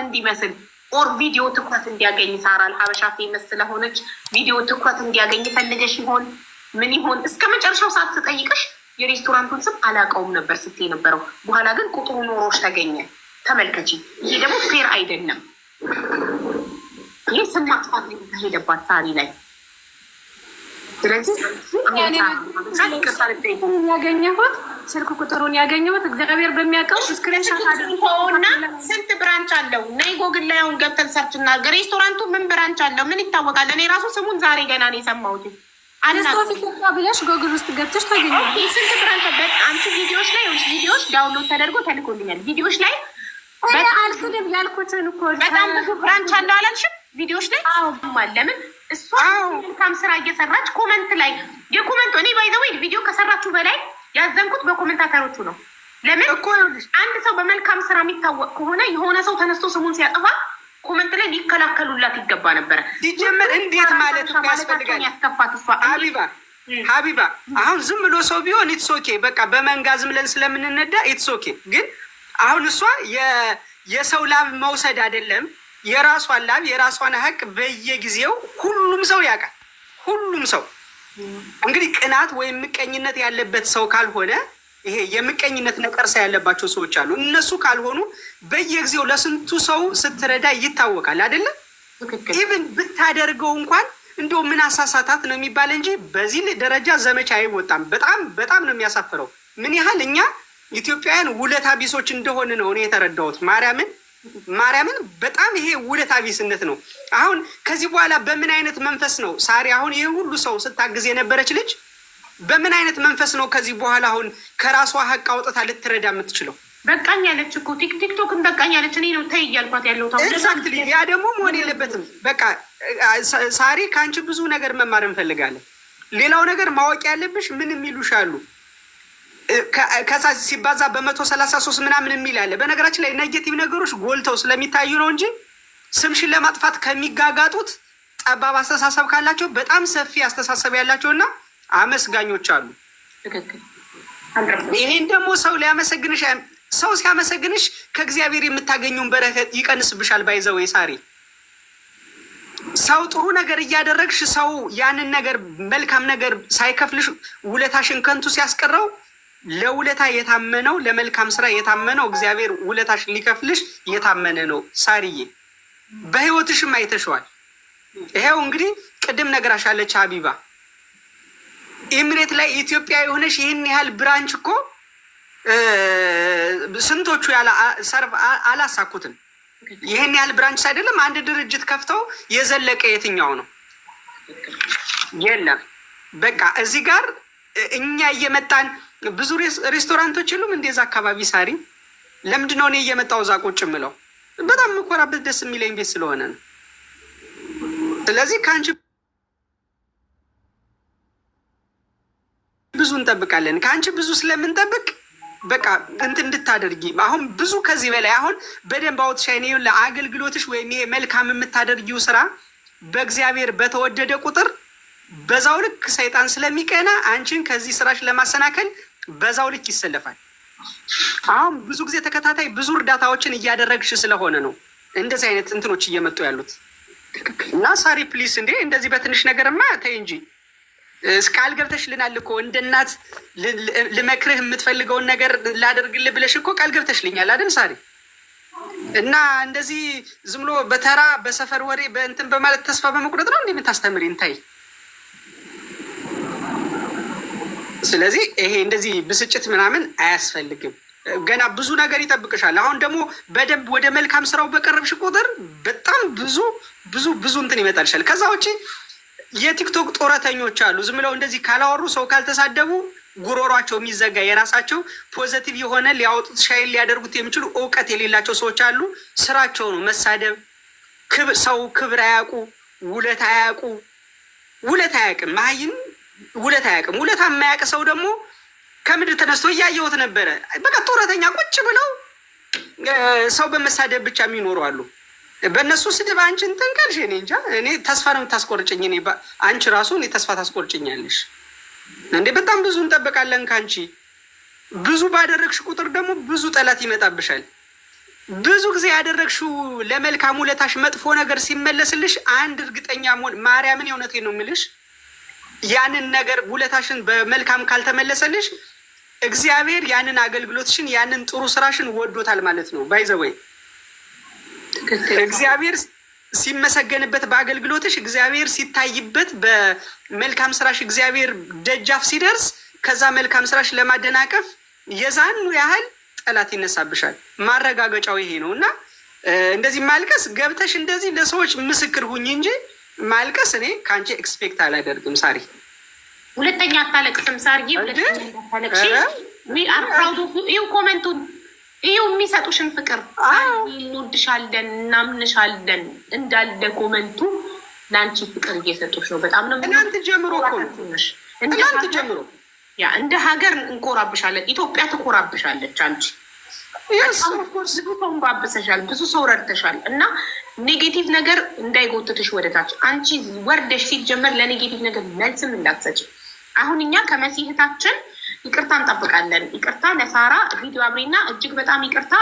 እንዲመስል ኦር ቪዲዮ ትኩረት እንዲያገኝ ሳራል ሀበሻ ፌመስ ስለሆነች ቪዲዮ ትኩረት እንዲያገኝ ፈልገሽ ይሆን ምን ይሆን? እስከ መጨረሻው ሰዓት ስጠይቅሽ የሬስቶራንቱን ስም አላውቀውም ነበር ስትይ ነበረው። በኋላ ግን ቁጥሩ ኖሮች ተገኘ። ተመልከቺ፣ ይሄ ደግሞ ፌር አይደለም። ይህ ስም ማጥፋት የተካሄደባት ሳሪ ላይ። ስለዚህ ያገኘሁት ስልክ ቁጥሩን ያገኘሁት እግዚአብሔር በሚያውቀው ስክሪንሾት አድርጎና ስንት ብራንች አለው? ነይ ጎግል ላይ አሁን ገብተን ሰርች እናድርግ። ሬስቶራንቱ ምን ብራንች አለው? ምን ይታወቃል? እኔ ራሱ ስሙን ዛሬ ገና ነው የሰማሁት። ኢትዮጵያ ብለሽ ጎግል ውስጥ ገብተሽ ታገኛለሽ። ስንት ብራንች አንቺ ቪዲዮዎች ላይ ቪዲዮዎች ዳውንሎድ ተደርጎ ተልኮልኛል። ቪዲዮዎች ላይ አልክድም ያልኩትን እኮ በጣም ብዙ ብራንች አለው አላልሽም? ቪዲዮዎች ላይ ለምን እሷ መልካም ስራ እየሰራች ኮመንት ላይ የኮመንቱ እኔ ባይ ዘ ወይ ቪዲዮ ከሰራችሁ በላይ ያዘንኩት በኮመንታተሮቹ ነው። ለምን እኮ አንድ ሰው በመልካም ስራ የሚታወቅ ከሆነ የሆነ ሰው ተነስቶ ስሙን ሲያጠፋ ኮመንት ላይ ሊከላከሉላት ይገባ ነበረ። ሲጀምር እንዴት ማለት ያስፈልጋል? ያስከፋት እሷ ሀቢባ አሁን ዝም ብሎ ሰው ቢሆን ኢትስ ኦኬ፣ በቃ በመንጋ ዝም ብለን ስለምንነዳ ኢትስ ኦኬ። ግን አሁን እሷ የሰው ላብ መውሰድ አይደለም፣ የራሷን ላብ የራሷን ሀቅ በየጊዜው ሁሉም ሰው ያውቃል። ሁሉም ሰው እንግዲህ ቅናት ወይም ምቀኝነት ያለበት ሰው ካልሆነ ይሄ የምቀኝነት ነቀርሳ ያለባቸው ሰዎች አሉ። እነሱ ካልሆኑ በየጊዜው ለስንቱ ሰው ስትረዳ ይታወቃል አይደለም? ኢቭን ብታደርገው እንኳን እንደው ምን አሳሳታት ነው የሚባል እንጂ በዚህ ደረጃ ዘመቻ አይወጣም። በጣም ነው የሚያሳፍረው። ምን ያህል እኛ ኢትዮጵያውያን ውለታ ቢሶች እንደሆነ ነው እኔ የተረዳሁት። ማርያምን በጣም ይሄ ውለታ ቢስነት ነው። አሁን ከዚህ በኋላ በምን አይነት መንፈስ ነው ሳሪ አሁን ይሄ ሁሉ ሰው ስታግዝ የነበረች ልጅ በምን አይነት መንፈስ ነው ከዚህ በኋላ አሁን ከራሷ ሀቅ አውጥታ ልትረዳ የምትችለው? በቃኝ ያለች እኮ ቲክቶክን በቃኝ ያለች እኔ ነው ተይ እያልኳት ያለው። ኤግዛክትሊ። ያ ደግሞ መሆን የለበትም። በቃ ሳሪ ከአንቺ ብዙ ነገር መማር እንፈልጋለን። ሌላው ነገር ማወቅ ያለብሽ ምን የሚሉሽ አሉ ከዛ ሲባዛ በ133 ምናምን የሚል አለ። በነገራችን ላይ ኔጌቲቭ ነገሮች ጎልተው ስለሚታዩ ነው እንጂ ስምሽን ለማጥፋት ከሚጋጋጡት ጠባብ አስተሳሰብ ካላቸው በጣም ሰፊ አስተሳሰብ ያላቸውና አመስጋኞች አሉ። ይሄን ደግሞ ሰው ሊያመሰግንሽ ሰው ሲያመሰግንሽ ከእግዚአብሔር የምታገኘውን በረከት ይቀንስብሻል። ባይዘው ሳሪ ሰው ጥሩ ነገር እያደረግሽ ሰው ያንን ነገር መልካም ነገር ሳይከፍልሽ ውለታሽን ከንቱ ሲያስቀረው ለውለታ የታመነው ለመልካም ስራ የታመነው እግዚአብሔር ውለታሽ ሊከፍልሽ የታመነ ነው። ሳሪዬ በህይወትሽም አይተሽዋል። ይሄው እንግዲህ ቅድም ነገራሻለች ሀቢባ ኤምሬት ላይ ኢትዮጵያ የሆነሽ ይህን ያህል ብራንች እኮ ስንቶቹ ሰርቭ አላሳኩትም። ይህን ያህል ብራንች አይደለም አንድ ድርጅት ከፍተው የዘለቀ የትኛው ነው? የለም። በቃ እዚህ ጋር እኛ እየመጣን ብዙ ሬስቶራንቶች የሉም እንደዛ አካባቢ ሳሪ። ለምንድን ነው እኔ እየመጣው እዛ ቁጭ ምለው? በጣም የምኮራበት ደስ የሚለኝ ቤት ስለሆነ ነው። ስለዚህ ከአንቺ ብዙ እንጠብቃለን። ከአንቺ ብዙ ስለምንጠብቅ በቃ እንትን እንድታደርጊ አሁን ብዙ ከዚህ በላይ አሁን በደንብ አውትሻይን ለአገልግሎትሽ ወይም ይሄ መልካም የምታደርጊው ስራ በእግዚአብሔር በተወደደ ቁጥር በዛው ልክ ሰይጣን ስለሚቀና አንቺን ከዚህ ስራሽ ለማሰናከል በዛው ልክ ይሰለፋል። አሁን ብዙ ጊዜ ተከታታይ ብዙ እርዳታዎችን እያደረግሽ ስለሆነ ነው እንደዚህ አይነት እንትኖች እየመጡ ያሉት። እና ሳሪ ፕሊስ እንዴ እንደዚህ በትንሽ ነገርማ ተይ እንጂ ቃል ገብተሽልናል እኮ እንደ እናት ልመክርህ የምትፈልገውን ነገር ላደርግልህ ብለሽ እኮ ቃል ገብተሽልኛል አይደል ሳሪ? እና እንደዚህ ዝም ብሎ በተራ በሰፈር ወሬ በእንትን በማለት ተስፋ በመቁረጥ ነው እንደምታስተምሪን ታይ። ስለዚህ ይሄ እንደዚህ ብስጭት ምናምን አያስፈልግም። ገና ብዙ ነገር ይጠብቅሻል። አሁን ደግሞ በደንብ ወደ መልካም ስራው በቀረብሽ ቁጥር በጣም ብዙ እንትን ይመጣልሻል። ከዛ ውጪ የቲክቶክ ጦረተኞች አሉ። ዝም ብለው እንደዚህ ካላወሩ ሰው ካልተሳደቡ ጉሮሯቸው የሚዘጋ የራሳቸው ፖዘቲቭ የሆነ ሊያወጡት ሻይል ሊያደርጉት የሚችሉ እውቀት የሌላቸው ሰዎች አሉ። ስራቸው ነው መሳደብ። ሰው ክብር አያውቁ፣ ውለት አያውቁ። ውለት አያውቅም መሀይም ውለት አያውቅም። ውለታ የማያውቅ ሰው ደግሞ ከምድር ተነስቶ እያየሁት ነበረ። በቃ ጦረተኛ ቁጭ ብለው ሰው በመሳደብ ብቻ የሚኖሩ አሉ። በእነሱ ስድብ አንቺን ተንቀልሽ። እኔ እንጃ። እኔ ተስፋ ነው የምታስቆርጭኝ። እኔ አንቺ ራሱ እኔ ተስፋ ታስቆርጭኛለሽ እንዴ። በጣም ብዙ እንጠብቃለን ከአንቺ። ብዙ ባደረግሽ ቁጥር ደግሞ ብዙ ጠላት ይመጣብሻል። ብዙ ጊዜ ያደረግሽው ለመልካም ውለታሽ መጥፎ ነገር ሲመለስልሽ አንድ እርግጠኛ መሆን ማርያምን የእውነቴን ነው የምልሽ ያንን ነገር ውለታሽን በመልካም ካልተመለሰልሽ እግዚአብሔር ያንን አገልግሎትሽን ያንን ጥሩ ስራሽን ወዶታል ማለት ነው። ባይዘወይ እግዚአብሔር ሲመሰገንበት በአገልግሎትሽ እግዚአብሔር ሲታይበት በመልካም ስራሽ እግዚአብሔር ደጃፍ ሲደርስ ከዛ መልካም ስራሽ ለማደናቀፍ የዛኑ ያህል ጠላት ይነሳብሻል። ማረጋገጫው ይሄ ነው እና እንደዚህ ማልቀስ ገብተሽ እንደዚህ ለሰዎች ምስክር ሁኝ እንጂ ማልቀስ እኔ ከአንቺ ኤክስፔክት አላደርግም። ሳሪ ሁለተኛ አታለቅስም። ሳሪ ሁለተኛ አታለቅሽ። ይኸው ኮመንቱን ይኸው የሚሰጡሽን ፍቅር እንወድሻለን እናምንሻለን እንዳለ ኮመንቱ ለአንቺ ፍቅር እየሰጡሽ ነው። በጣም ነው እናንተ ጀምሮ እኮ እናንተ ጀምሮ ያ እንደ ሀገር እንኮራብሻለን። ኢትዮጵያ ትኮራብሻለች። አንቺ ብዙ ሰው ባብሰሻል፣ ብዙ ሰው ረድተሻል እና ኔጌቲቭ ነገር እንዳይጎትትሽ ወደታች አንቺ ወርደሽ ሲጀመር ለኔጌቲቭ ነገር መልስም እንዳትሰጭ። አሁን እኛ ከመሲህታችን ይቅርታ እንጠብቃለን። ይቅርታ ለሳራ ቪዲዮ አብሬና እጅግ በጣም ይቅርታ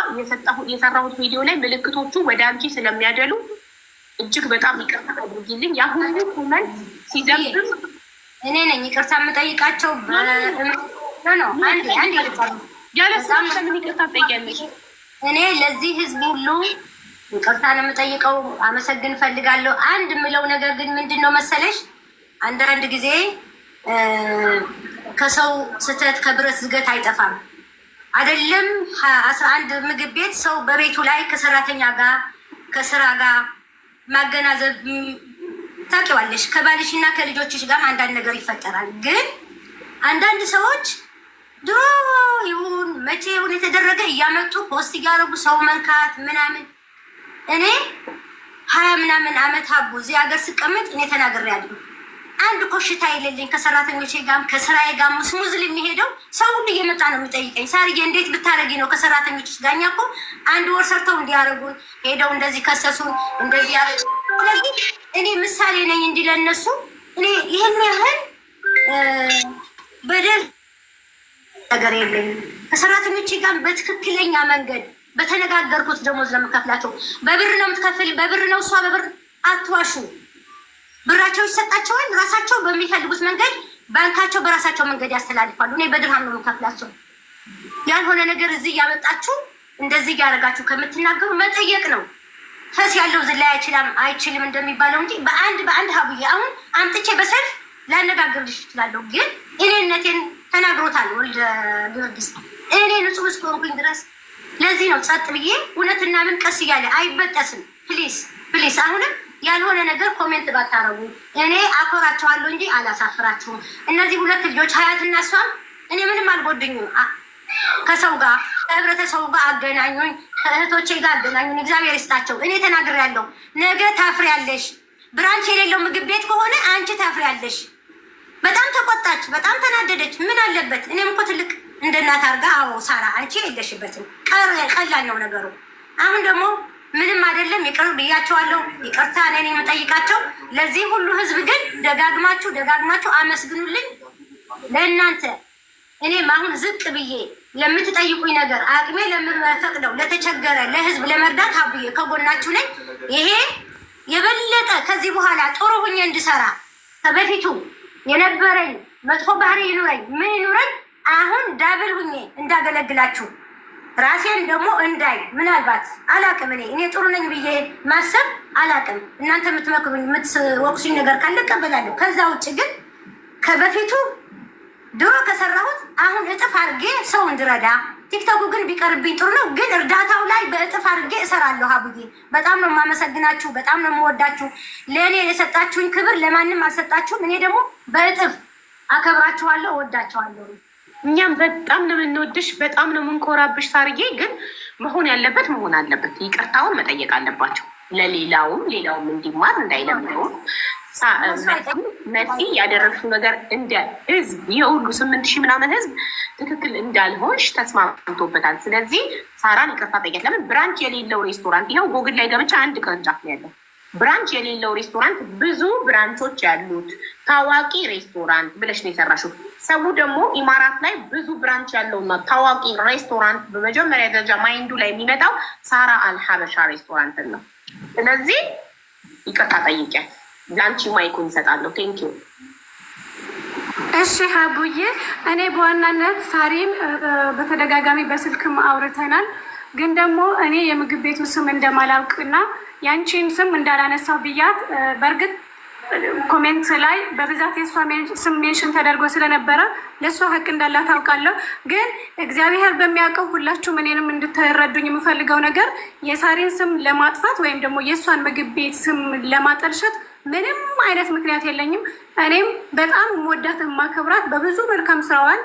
የሰራሁት ቪዲዮ ላይ ምልክቶቹ ወደ አንቺ ስለሚያደሉ እጅግ በጣም ይቅርታ አድርጊልኝ። ያሁኑ ኮመንት ሲዘብብ እኔ ነኝ ይቅርታ የምጠይቃቸው ያለ ምን ይቅርታ ጠይቂያለሽ? እኔ ለዚህ ህዝብ ሁሉ ይቅርታ ነው የምጠይቀው። አመሰግን ፈልጋለሁ። አንድ የምለው ነገር ግን ምንድን ነው መሰለሽ፣ አንዳንድ ጊዜ ከሰው ስህተት ከብረት ዝገት አይጠፋም። አይደለም 11 ምግብ ቤት ሰው በቤቱ ላይ ከሰራተኛ ጋር ከስራ ጋር ማገናዘብ ታውቂዋለሽ። ከባልሽ እና ከልጆችሽ ጋር አንዳንድ ነገር ይፈጠራል። ግን አንዳንድ ሰዎች ድሮ ይሁን መቼ ይሁን የተደረገ እያመጡ ፖስት እያደረጉ ሰው መንካት ምናምን። እኔ 20 ምናምን አመት ሀቡ እዚህ ሀገር ስቀመጥ እኔ ተናግሬያለሁ። አንድ ኮሽታ የሌለኝ ከሰራተኞቼ ጋርም ከስራዬ ጋር ሙስሙዝ የሚሄደው ሰው ሁሉ እየመጣ ነው የሚጠይቀኝ፣ ሳርዬ እንዴት ብታረጊ ነው ከሰራተኞች ጋር? እኛ እኮ አንድ ወር ሰርተው እንዲያደርጉን ሄደው እንደዚህ ከሰሱን እንደዚህ ያደረጉ። ስለዚህ እኔ ምሳሌ ነኝ እንዲህ ለእነሱ እኔ ይህን ያህል በደል ነገር የለኝም። ከሰራተኞቼ ጋር በትክክለኛ መንገድ በተነጋገርኩት ደሞዝ ለመከፍላቸው በብር ነው የምትከፍል፣ በብር ነው እሷ በብር አትዋሹ። ብራቸው ይሰጣቸዋል። ራሳቸው በሚፈልጉት መንገድ ባንካቸው በራሳቸው መንገድ ያስተላልፋሉ። እኔ በድርሃም ነው የምከፍላቸው። ያልሆነ ነገር እዚህ እያመጣችሁ እንደዚህ እያደረጋችሁ ከምትናገሩ መጠየቅ ነው። ፈስ ያለው ዝላይ አይችልም እንደሚባለው እንጂ በአንድ ሀቡዬ አሁን አምጥቼ በሰልፍ ላነጋግርልሽ እችላለሁ። ግን እኔነቴን ተናግሮታል ወልደ ጊዮርጊስ። እኔ ንጹህ እስከሆንኩኝ ድረስ ለዚህ ነው ጸጥ ብዬ እውነትና ምን ቀስ እያለ አይበጠስም። ፕሊስ ፕሊስ አሁንም ያልሆነ ነገር ኮሜንት ባታረጉ። እኔ አኮራቸዋለሁ እንጂ አላሳፍራችሁም። እነዚህ ሁለት ልጆች ሀያትና እሷም እኔ ምንም አልጎድኝም። ከሰው ጋር ከህብረተሰቡ ጋር አገናኙኝ፣ ከእህቶቼ ጋር አገናኙኝ። እግዚአብሔር ይስጣቸው። እኔ ተናግሬያለሁ። ነገ ታፍሪያለሽ። ብራንች የሌለው ምግብ ቤት ከሆነ አንቺ ታፍሪያለሽ። በጣም ተቆጣች፣ በጣም ተናደደች። ምን አለበት? እኔም እኮ ትልቅ እንደ እናት አድርጋ አዎ ሳራ አንቺ የለሽበትም። ቀላል ነው ነገሩ። አሁን ደግሞ ምንም አይደለም፣ ይቅር ብያቸዋለሁ። ይቅርታ እኔ የምጠይቃቸው። ለዚህ ሁሉ ህዝብ ግን ደጋግማችሁ አመስግኑልኝ። ለእናንተ እኔም አሁን ዝቅ ብዬ ለምትጠይቁኝ ነገር አቅሜ ለምፈቅደው ለተቸገረ ለህዝብ ለመርዳት አብዬ ከጎናችሁ ነኝ። ይሄ የበለጠ ከዚህ በኋላ ጥሩ ሁኜ እንድሰራ ከበፊቱ የነበረኝ መጥፎ ባህሪ ይኑረኝ ምን ይኑረኝ አሁን ዳብል ሁኜ እንዳገለግላችሁ ራሴን ደግሞ እንዳይ ምናልባት አላቅም። እኔ ጥሩ ነኝ ብዬ ማሰብ አላቅም። እናንተ የምትመክሩኝ የምትወቅሱኝ ነገር ካለ እቀበላለሁ። ከዛ ውጭ ግን ከበፊቱ ድሮ ከሰራሁት አሁን እጥፍ አድርጌ ሰው እንድረዳ። ቲክቶኩ ግን ቢቀርብኝ ጥሩ ነው፣ ግን እርዳታው ላይ በእጥፍ አድርጌ እሰራለሁ። ሀቡዬ በጣም ነው የማመሰግናችሁ፣ በጣም ነው የምወዳችሁ። ለእኔ የሰጣችሁኝ ክብር ለማንም አልሰጣችሁም። እኔ ደግሞ በእጥፍ አከብራችኋለሁ፣ እወዳችኋለሁ። እኛም በጣም ነው የምንወድሽ፣ በጣም ነው የምንኮራብሽ። ሳርዬ ግን መሆን ያለበት መሆን አለበት። ይቅርታውን መጠየቅ አለባቸው። ለሌላውም እንዲማር እንዳይለምደውም መሲ ያደረግሽው ነገር እንደ ህዝብ የሁሉ 8,000 ምናምን ህዝብ ትክክል እንዳልሆንሽ ተስማምቶበታል። ስለዚህ ሳራን ይቅርታ ጠይቂያት። ለምን ብራንች የሌለው ሬስቶራንት ይኸው ጎግል ላይ ገብቻ አንድ ቅርንጫፍ ነው ያለው። ብራንች የሌለው ሬስቶራንት ብዙ ብራንቾች ያሉት ታዋቂ ሬስቶራንት ብለሽ ነው የሰራሽው። ሰው ደግሞ ኢማራት ላይ ብዙ ብራንች ያለውና ታዋቂ ሬስቶራንት በመጀመሪያ ደረጃ ማይንዱ ላይ የሚመጣው ሳራ አልሀበሻ ሬስቶራንት ነው። ስለዚህ ይቅርታ ጠይቂያት፣ ለአንቺ ማይኩን ይሰጣለሁ። ቴንኪዩ። እሺ ሀቡዬ፣ እኔ በዋናነት ሳሪን በተደጋጋሚ በስልክም አውርተናል። ግን ደግሞ እኔ የምግብ ቤቱ ስም እንደማላውቅና ያንቺን ስም እንዳላነሳው ብያት፣ በእርግጥ ኮሜንት ላይ በብዛት የእሷ ስም ሜንሽን ተደርጎ ስለነበረ ለእሷ ሀቅ እንዳላት ታውቃለሁ። ግን እግዚአብሔር በሚያውቀው ሁላችሁም እኔንም እንድትረዱኝ የምፈልገው ነገር የሳሪን ስም ለማጥፋት ወይም ደግሞ የእሷን ምግብ ቤት ስም ለማጠልሸት ምንም አይነት ምክንያት የለኝም። እኔም በጣም የምወዳት የማከብራት በብዙ መልካም ስራዋን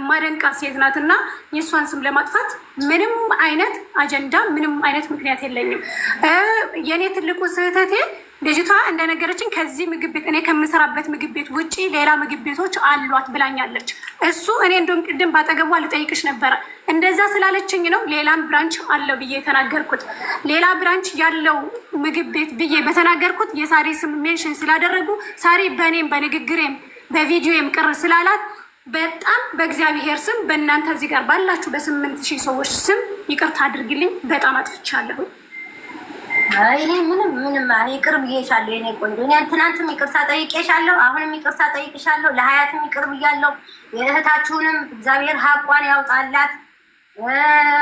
ማደንቃት ሴት ናት እና የእሷን ስም ለማጥፋት ምንም አይነት አጀንዳ ምንም አይነት ምክንያት የለኝም። የእኔ ትልቁ ስህተቴ ልጅቷ እንደነገረችኝ ከዚህ ምግብ ቤት እኔ ከምሰራበት ምግብ ቤት ውጭ ሌላ ምግብ ቤቶች አሏት ብላኛለች። እሱ እኔ እንደውም ቅድም ባጠገቧ ልጠይቅሽ ነበረ። እንደዛ ስላለችኝ ነው ሌላም ብራንች አለው ብዬ የተናገርኩት። ሌላ ብራንች ያለው ምግብ ቤት ብዬ በተናገርኩት የሳሪ ስም ሜንሽን ስላደረጉ ሳሪ በእኔም በንግግሬም በቪዲዮም ቅር ስላላት በጣም በእግዚአብሔር ስም በእናንተ እዚህ ጋር ባላችሁ በ8,000 ሰዎች ስም ይቅርታ አድርግልኝ። በጣም አጥፍቻለሁ። እኔ ምንም ይቅር ብዬሻለሁ የኔ ቆንጆ። እኔ ትናንትም ይቅርታ ጠይቄሻለሁ፣ አሁንም ይቅርታ ጠይቅሻለሁ። ለሀያትም ይቅር ብያለሁ። የእህታችሁንም እግዚአብሔር ሀቋን ያውጣላት።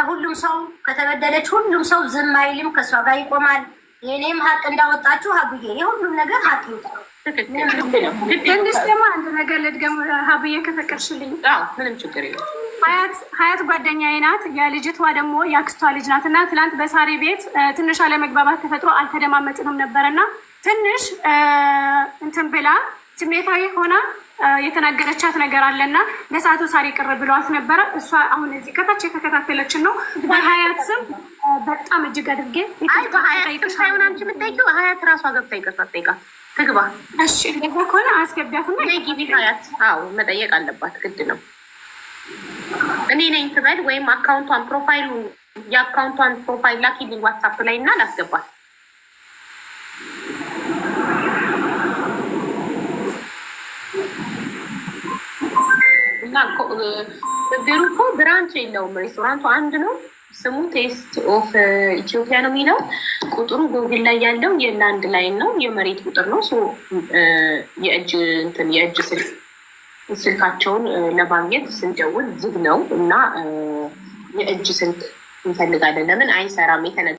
ሁሉም ሰው ከተበደለች ሁሉም ሰው ዝም አይልም፣ ከእሷ ጋር ይቆማል። የኔም ሀቅ እንዳወጣችሁ ሀብዬ የሁሉም ነገር ሀቅ ይውጣል። ትንሽ ደግሞ አንድ ነገር ልድገም ሀብዬ ከፈቀድሽልኝ። ምንም ችግር የለም። ሀያት ጓደኛዬ ናት። የልጅቷ ደግሞ የአክስቷ ልጅ ናት እና ትናንት በሳሪ ቤት ትንሽ አለመግባባት ተፈጥሮ አልተደማመጥንም ነበርና ትንሽ እንትን ብላ ስሜታዊ ሆና የተናገረቻት ነገር አለና ለሰዓቱ ሳሪ ቅር ብሏት ነበረ። እሷ አሁን እዚህ ከታች የተከታተለችን ነው። በሀያት ስም በጣም እጅግ አድርጌ በሀያት ሳይሆን አንቺ የምትጠይቂው ሀያት ራሷ ገብታ ይቅርታ ጠይቃት ትግባ። እሺ እንደዛ ከሆነ አስገቢያትና ጊዜ ሀያት መጠየቅ አለባት፣ ግድ ነው። እኔ ነኝ ትበል ወይም አካውንቷን ፕሮፋይሉ የአካውንቷን ፕሮፋይል ላኪልኝ ዋትሳፕ ላይ እና ላስገባት። እና እግሩ እኮ ብራንች የለውም፣ ሬስቶራንቱ አንድ ነው። ስሙ ቴስት ኦፍ ኢትዮጵያ ነው የሚለው። ቁጥሩ ጎግል ላይ ያለው የላንድ ላይን ነው፣ የመሬት ቁጥር ነው። የእጅ ስልካቸውን ለማግኘት ስንደውል ዝግ ነው እና የእጅ ስልክ እንፈልጋለን። ለምን አይሰራም?